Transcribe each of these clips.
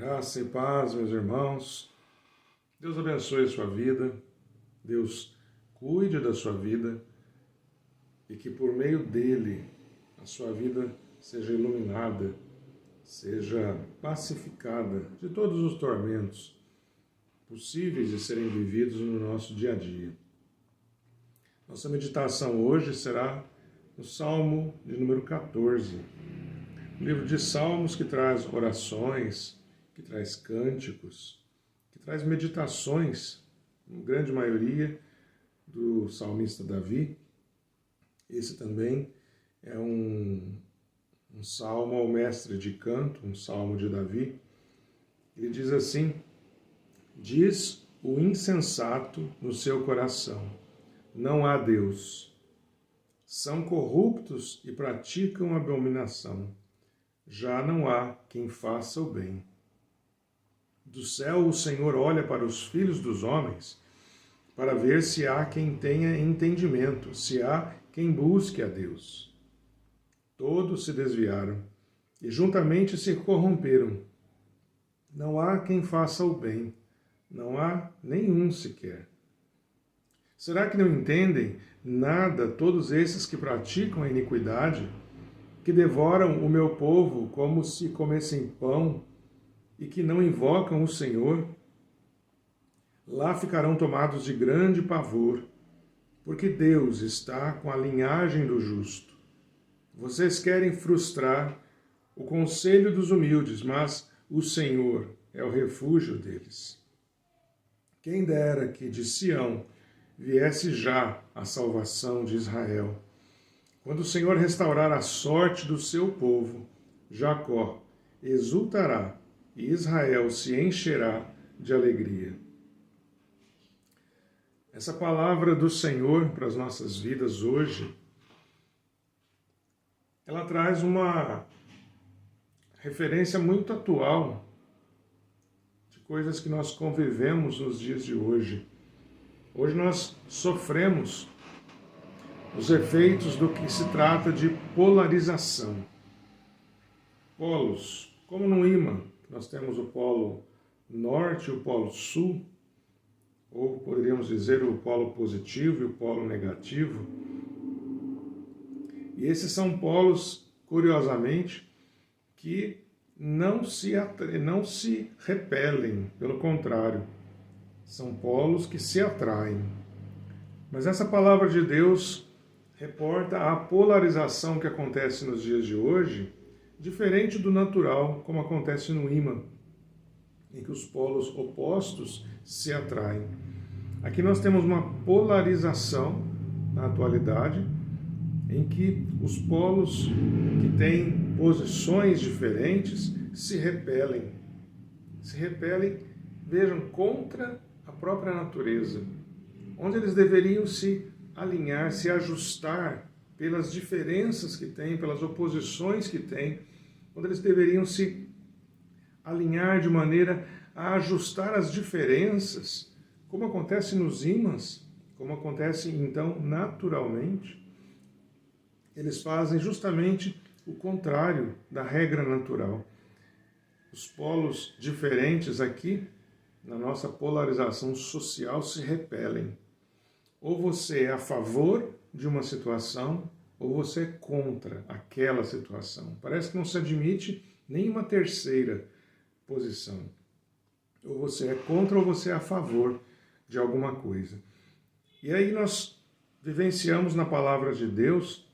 Graça e paz, meus irmãos. Deus abençoe a sua vida, Deus cuide da sua vida e que por meio dele a sua vida seja iluminada, seja pacificada de todos os tormentos possíveis de serem vividos no nosso dia a dia. Nossa meditação hoje será no Salmo de número 14, um livro de salmos que traz orações, que traz cânticos, que traz meditações, uma grande maioria do salmista Davi. Esse também é um salmo ao mestre de canto, um salmo de Davi. Ele diz assim: diz o insensato no seu coração, não há Deus. São corruptos e praticam abominação. Já não há quem faça o bem. Do céu o Senhor olha para os filhos dos homens, para ver se há quem tenha entendimento, se há quem busque a Deus. Todos se desviaram e juntamente se corromperam. Não há quem faça o bem, não há nenhum sequer. Será que não entendem nada todos esses que praticam a iniquidade, que devoram o meu povo como se comessem pão e que não invocam o Senhor? Lá ficarão tomados de grande pavor, porque Deus está com a linhagem do justo. Vocês querem frustrar o conselho dos humildes, mas o Senhor é o refúgio deles. Quem dera que de Sião viesse já a salvação de Israel. Quando o Senhor restaurar a sorte do seu povo, Jacó exultará e Israel se encherá de alegria. Essa palavra do Senhor para as nossas vidas hoje, ela traz uma referência muito atual de coisas que nós convivemos nos dias de hoje. Hoje nós sofremos os efeitos do que se trata de polarização. Polos, como no ímã, nós temos o polo norte e o polo sul, ou poderíamos dizer o polo positivo e o polo negativo. E esses são polos, curiosamente, que não se repelem, pelo contrário, são polos que se atraem. Mas essa palavra de Deus reporta a polarização que acontece nos dias de hoje, diferente do natural, como acontece no ímã, em que os polos opostos se atraem. Aqui nós temos uma polarização na atualidade, em que os polos que têm posições diferentes se repelem. Se repelem, vejam, contra a própria natureza, onde eles deveriam se alinhar, se ajustar pelas diferenças que têm, pelas oposições que têm, onde eles deveriam se alinhar de maneira a ajustar as diferenças, como acontece nos ímãs, como acontece então naturalmente. Eles fazem justamente o contrário da regra natural. Os polos diferentes aqui, na nossa polarização social, se repelem. Ou você é a favor de uma situação, ou você é contra aquela situação. Parece que não se admite nenhuma terceira posição. Ou você é contra ou você é a favor de alguma coisa. E aí nós vivenciamos na palavra de Deus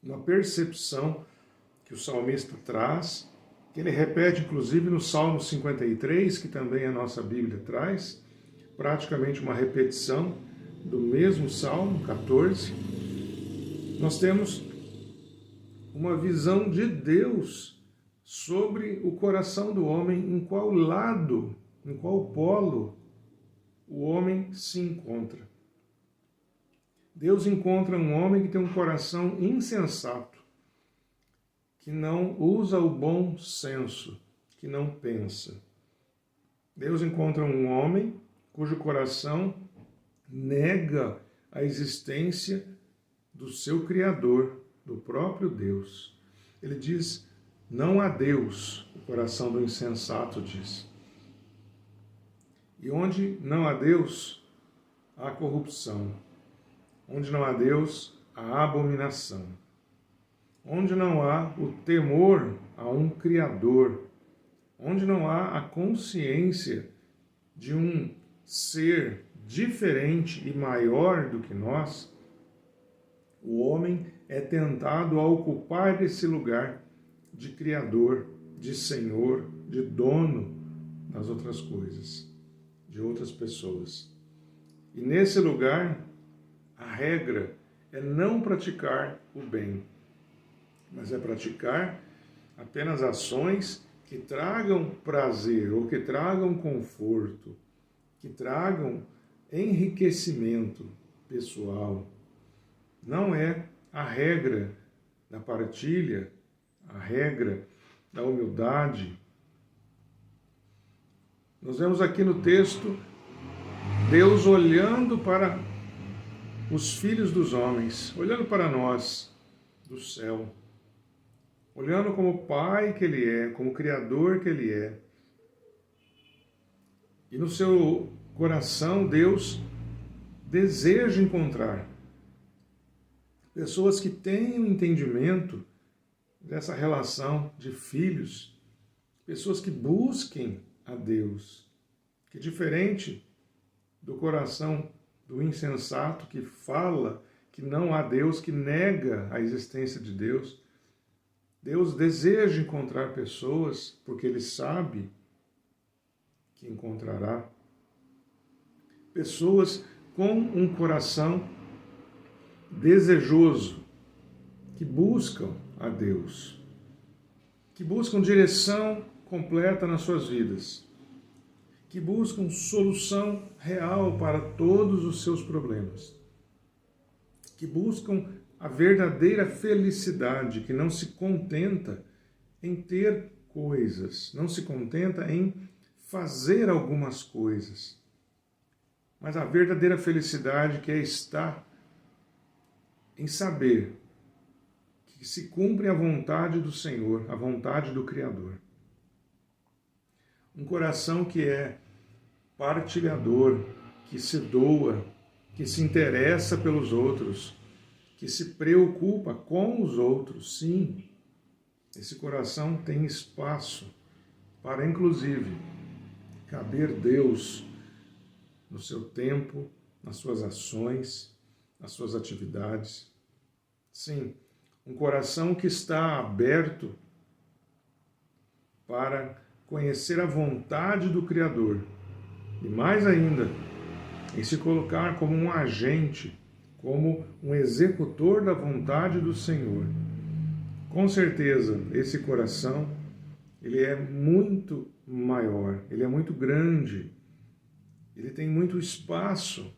uma percepção que o salmista traz, que ele repete inclusive no Salmo 53, que também a nossa Bíblia traz, praticamente uma repetição do mesmo Salmo 14. Nós temos uma visão de Deus sobre o coração do homem, em qual lado, em qual polo o homem se encontra. Deus encontra um homem que tem um coração insensato, que não usa o bom senso, que não pensa. Deus encontra um homem cujo coração nega a existência do seu Criador, do próprio Deus. Ele diz: não há Deus, o coração do insensato diz. E onde não há Deus, há corrupção. Onde não há Deus, há abominação. Onde não há o temor a um Criador. Onde não há a consciência de um ser diferente e maior do que nós, o homem é tentado a ocupar esse lugar de Criador, de Senhor, de dono das outras coisas, de outras pessoas. E nesse lugar, a regra é não praticar o bem, mas é praticar apenas ações que tragam prazer ou que tragam conforto, que tragam enriquecimento pessoal. Não é a regra da partilha, a regra da humildade. Nós vemos aqui no texto Deus olhando para os filhos dos homens, olhando para nós do céu, olhando como Pai que Ele é, como Criador que Ele é. E no seu coração, Deus deseja encontrar pessoas que tenham entendimento dessa relação de filhos, pessoas que busquem a Deus, que diferente do coração do insensato que fala que não há Deus, que nega a existência de Deus, Deus deseja encontrar pessoas porque Ele sabe que encontrará pessoas com um coração desejoso, que buscam a Deus, que buscam direção completa nas suas vidas, que buscam solução real para todos os seus problemas, que buscam a verdadeira felicidade, que não se contenta em ter coisas, não se contenta em fazer algumas coisas, mas a verdadeira felicidade que é estar em saber que se cumpre a vontade do Senhor, a vontade do Criador. Um coração que é partilhador, que se doa, que se interessa pelos outros, que se preocupa com os outros. Sim, esse coração tem espaço para, inclusive, caber Deus no seu tempo, nas suas ações, nas suas atividades. Sim, um coração que está aberto para conhecer a vontade do Criador e, mais ainda, em se colocar como um agente, como um executor da vontade do Senhor. Com certeza, esse coração, ele é muito maior, ele é muito grande, ele tem muito espaço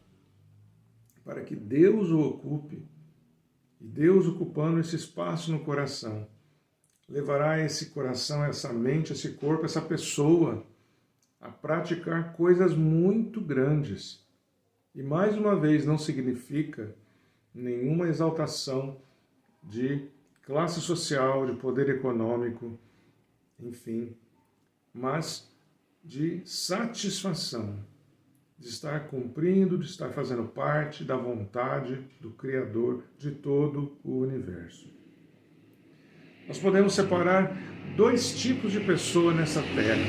para que Deus o ocupe. E Deus, ocupando esse espaço no coração, levará esse coração, essa mente, esse corpo, essa pessoa a praticar coisas muito grandes. E mais uma vez não significa nenhuma exaltação de classe social, de poder econômico, enfim, mas de satisfação, de estar cumprindo, de estar fazendo parte da vontade do Criador de todo o universo. Nós podemos separar dois tipos de pessoa nessa terra,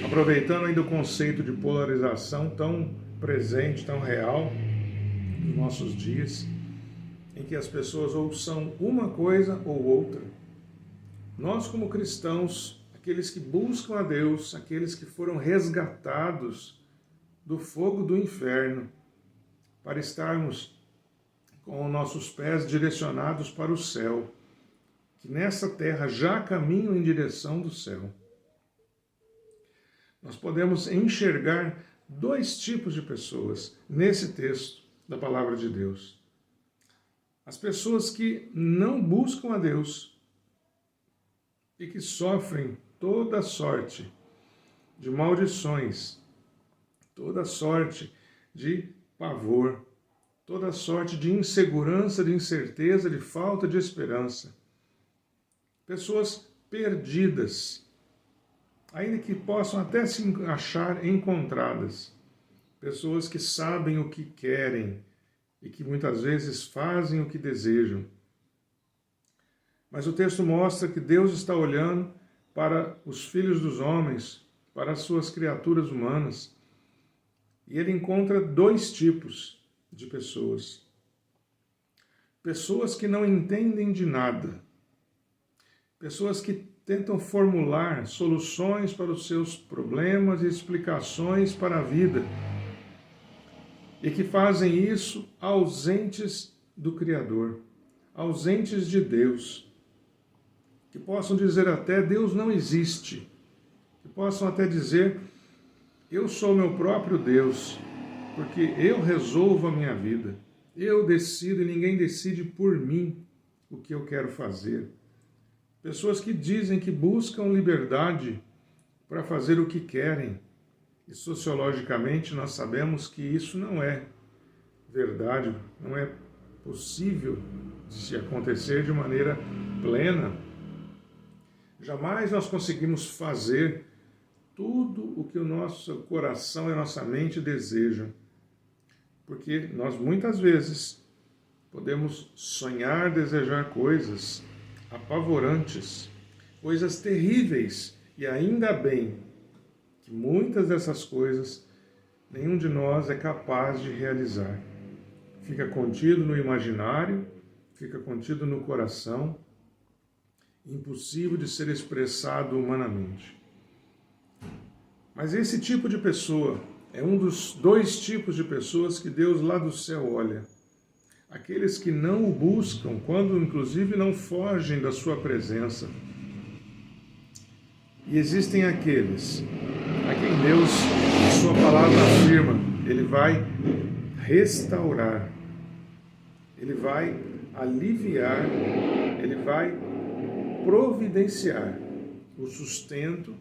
aproveitando ainda o conceito de polarização tão presente, tão real nos nossos dias, em que as pessoas ou são uma coisa ou outra. Nós, como cristãos, aqueles que buscam a Deus, aqueles que foram resgatados do fogo do inferno, para estarmos com nossos pés direcionados para o céu, que nessa terra já caminham em direção do céu. Nós podemos enxergar dois tipos de pessoas nesse texto da palavra de Deus. As pessoas que não buscam a Deus e que sofrem toda sorte de maldições, toda sorte de pavor, toda sorte de insegurança, de incerteza, de falta de esperança. Pessoas perdidas, ainda que possam até se achar encontradas. Pessoas que sabem o que querem e que muitas vezes fazem o que desejam. Mas o texto mostra que Deus está olhando para os filhos dos homens, para as suas criaturas humanas, e ele encontra dois tipos de pessoas. Pessoas que não entendem de nada. Pessoas que tentam formular soluções para os seus problemas e explicações para a vida. E que fazem isso ausentes do Criador, ausentes de Deus. Que possam dizer até, Deus não existe. Que possam até dizer, eu sou meu próprio Deus, porque eu resolvo a minha vida. Eu decido e ninguém decide por mim o que eu quero fazer. Pessoas que dizem que buscam liberdade para fazer o que querem. E sociologicamente nós sabemos que isso não é verdade, não é possível de se acontecer de maneira plena. Jamais nós conseguimos fazer tudo o que o nosso coração e a nossa mente desejam. Porque nós muitas vezes podemos sonhar, desejar coisas apavorantes, coisas terríveis, e ainda bem que muitas dessas coisas nenhum de nós é capaz de realizar. Fica contido no imaginário, fica contido no coração, impossível de ser expressado humanamente. Mas esse tipo de pessoa é um dos dois tipos de pessoas que Deus lá do céu olha. Aqueles que não o buscam, quando inclusive não fogem da sua presença. E existem aqueles a quem Deus, a sua palavra afirma, ele vai restaurar, ele vai aliviar, ele vai providenciar o sustento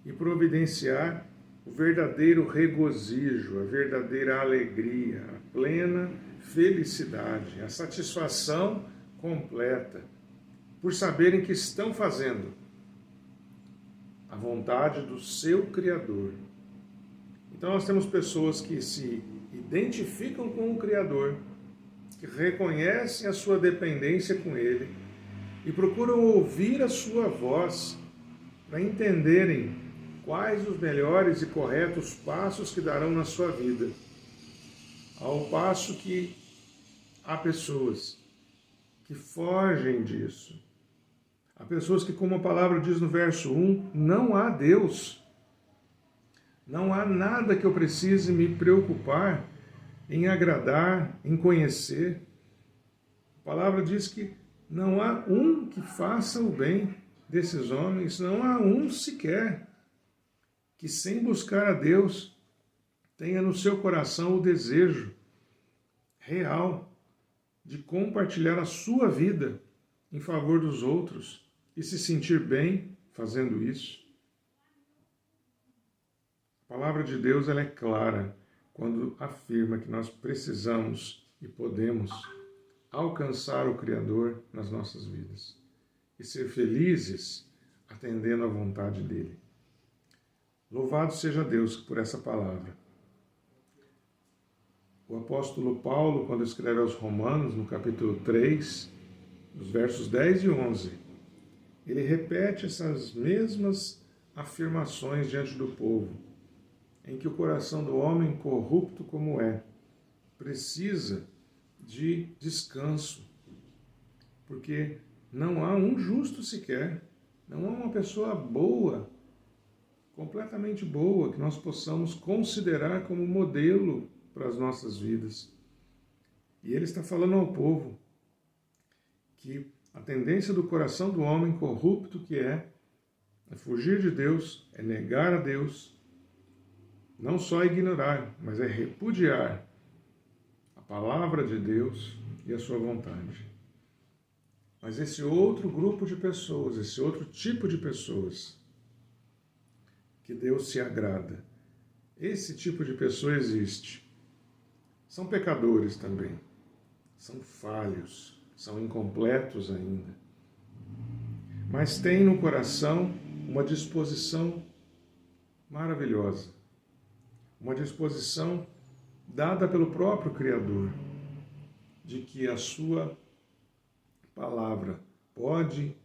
e providenciar o verdadeiro regozijo, a verdadeira alegria, a plena felicidade, a satisfação completa, por saberem que estão fazendo a vontade do seu Criador. Então nós temos pessoas que se identificam com o Criador, que reconhecem a sua dependência com Ele e procuram ouvir a sua voz para entenderem quais os melhores e corretos passos que darão na sua vida. Ao passo que há pessoas que fogem disso. Há pessoas que, como a palavra diz no verso 1, não há Deus. Não há nada que eu precise me preocupar em agradar, em conhecer. A palavra diz que não há um que faça o bem desses homens, não há um sequer que, sem buscar a Deus, tenha no seu coração o desejo real de compartilhar a sua vida em favor dos outros e se sentir bem fazendo isso. A palavra de Deus ela é clara quando afirma que nós precisamos e podemos alcançar o Criador nas nossas vidas e ser felizes atendendo à vontade dele. Louvado seja Deus por essa palavra. O apóstolo Paulo, quando escreve aos Romanos, no capítulo 3, nos versos 10 e 11, ele repete essas mesmas afirmações diante do povo, em que o coração do homem, corrupto como é, precisa de descanso, porque não há um justo sequer, não há uma pessoa boa, completamente boa, que nós possamos considerar como modelo para as nossas vidas. E ele está falando ao povo que a tendência do coração do homem corrupto que é fugir de Deus, é negar a Deus, não só ignorar, mas é repudiar a palavra de Deus e a sua vontade. Mas esse outro grupo de pessoas, esse outro tipo de pessoas que Deus se agrada, esse tipo de pessoa existe. São pecadores também, são falhos, são incompletos ainda. mas tem no coração uma disposição maravilhosa, uma disposição dada pelo próprio Criador, de que a sua palavra pode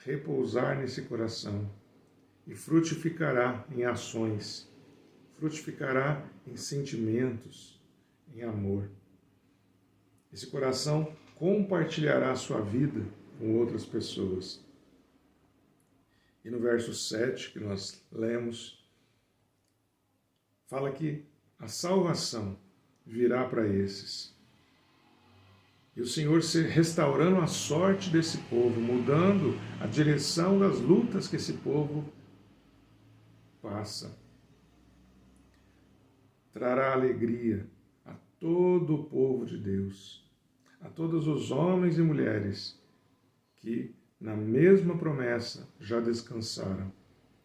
repousar nesse coração e frutificará em ações, frutificará em sentimentos, em amor. Esse coração compartilhará a sua vida com outras pessoas. E no verso 7 que nós lemos, fala que a salvação virá para esses. E o Senhor se restaurando a sorte desse povo, mudando a direção das lutas que esse povo passa. Trará alegria a todo o povo de Deus, a todos os homens e mulheres que, na mesma promessa, já descansaram,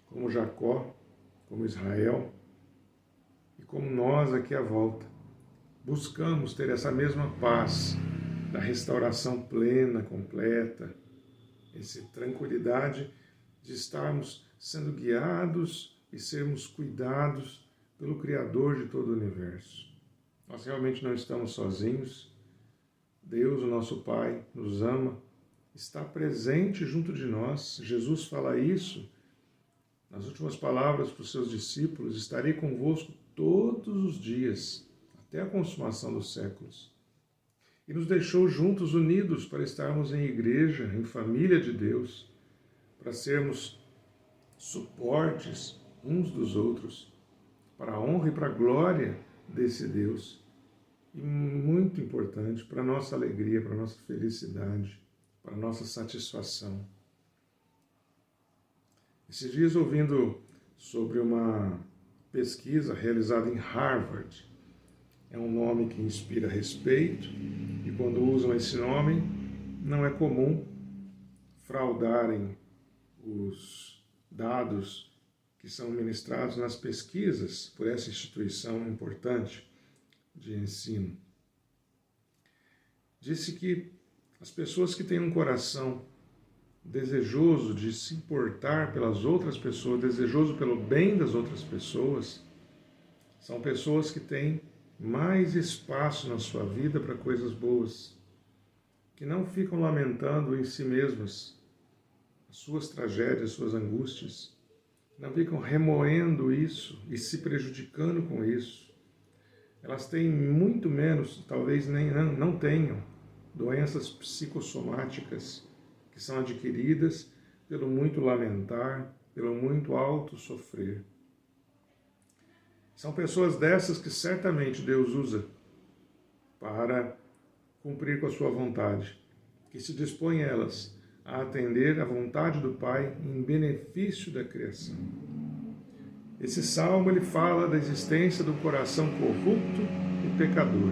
como Jacó, como Israel e como nós aqui à volta. Buscamos ter essa mesma paz da restauração plena, completa, essa tranquilidade de estarmos sendo guiados e sermos cuidados pelo Criador de todo o universo. Nós realmente não estamos sozinhos. Deus, o nosso Pai, nos ama, está presente junto de nós. Jesus fala isso nas últimas palavras para os seus discípulos: estarei convosco todos os dias, até a consumação dos séculos. E nos deixou juntos, unidos, para estarmos em igreja, em família de Deus, para sermos suportes uns dos outros, para a honra e para a glória desse Deus. E muito importante, para a nossa alegria, para a nossa felicidade, para a nossa satisfação. Esses dias, ouvindo sobre uma pesquisa realizada em Harvard, é um nome que inspira respeito, e quando usam esse nome, não é comum fraudarem os dados que são ministrados nas pesquisas por essa instituição importante de ensino. Disse que as pessoas que têm um coração desejoso de se importar pelas outras pessoas, desejoso pelo bem das outras pessoas, são pessoas que têm mais espaço na sua vida para coisas boas, que não ficam lamentando em si mesmas as suas tragédias, suas angústias, não ficam remoendo isso e se prejudicando com isso. Elas têm muito menos, talvez nem não tenham, doenças psicossomáticas que são adquiridas pelo muito lamentar, pelo muito alto sofrer. São pessoas dessas que certamente Deus usa para cumprir com a sua vontade, que se dispõe elas a atender à vontade do Pai em benefício da criação. Esse salmo ele fala da existência do coração corrupto e pecador,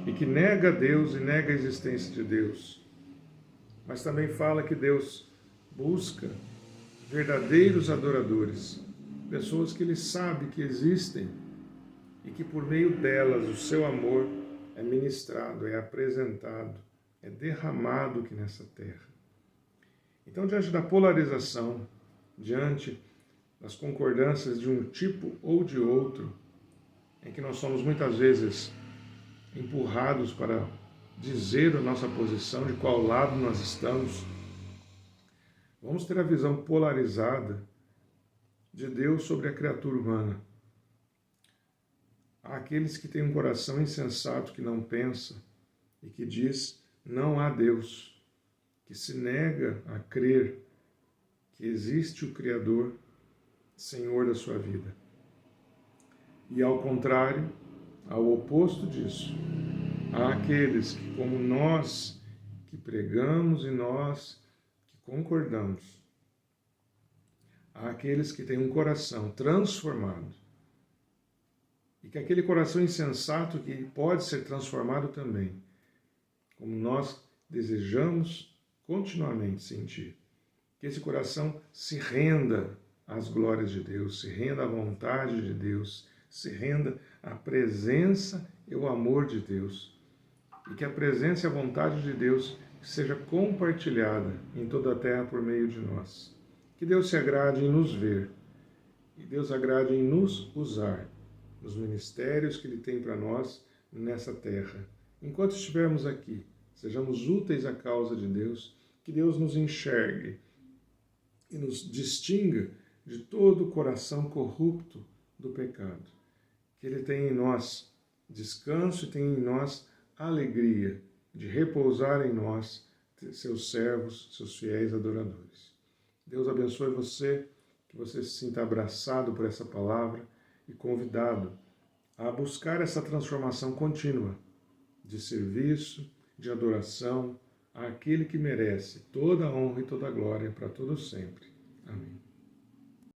e que nega Deus e nega a existência de Deus. Mas também fala que Deus busca verdadeiros adoradores, pessoas que Ele sabe que existem e que por meio delas o seu amor é ministrado, é apresentado, é derramado aqui nessa terra. Então, diante da polarização, diante das concordâncias de um tipo ou de outro, em que nós somos muitas vezes empurrados para dizer a nossa posição, de qual lado nós estamos, vamos ter a visão polarizada de Deus sobre a criatura humana. Há aqueles que têm um coração insensato, que não pensa e que diz não há Deus, que se nega a crer que existe o Criador, Senhor da sua vida. E ao contrário, ao oposto disso, há aqueles que, como nós, que pregamos e nós que concordamos, há aqueles que têm um coração transformado, e que aquele coração insensato que pode ser transformado também, como nós desejamos continuamente sentir, que esse coração se renda às glórias de Deus, se renda à vontade de Deus, se renda à presença e ao amor de Deus, e que a presença e a vontade de Deus que seja compartilhada em toda a terra por meio de nós. Que Deus se agrade em nos ver, e Deus agrade em nos usar nos ministérios que Ele tem para nós nessa terra. Enquanto estivermos aqui, sejamos úteis à causa de Deus, que Deus nos enxergue e nos distinga de todo o coração corrupto do pecado. Que Ele tenha em nós descanso e tenha em nós alegria de repousar em nós, seus servos, seus fiéis adoradores. Deus abençoe você, que você se sinta abraçado por essa palavra e convidado a buscar essa transformação contínua de serviço, de adoração àquele que merece toda a honra e toda a glória para todo sempre. Amém.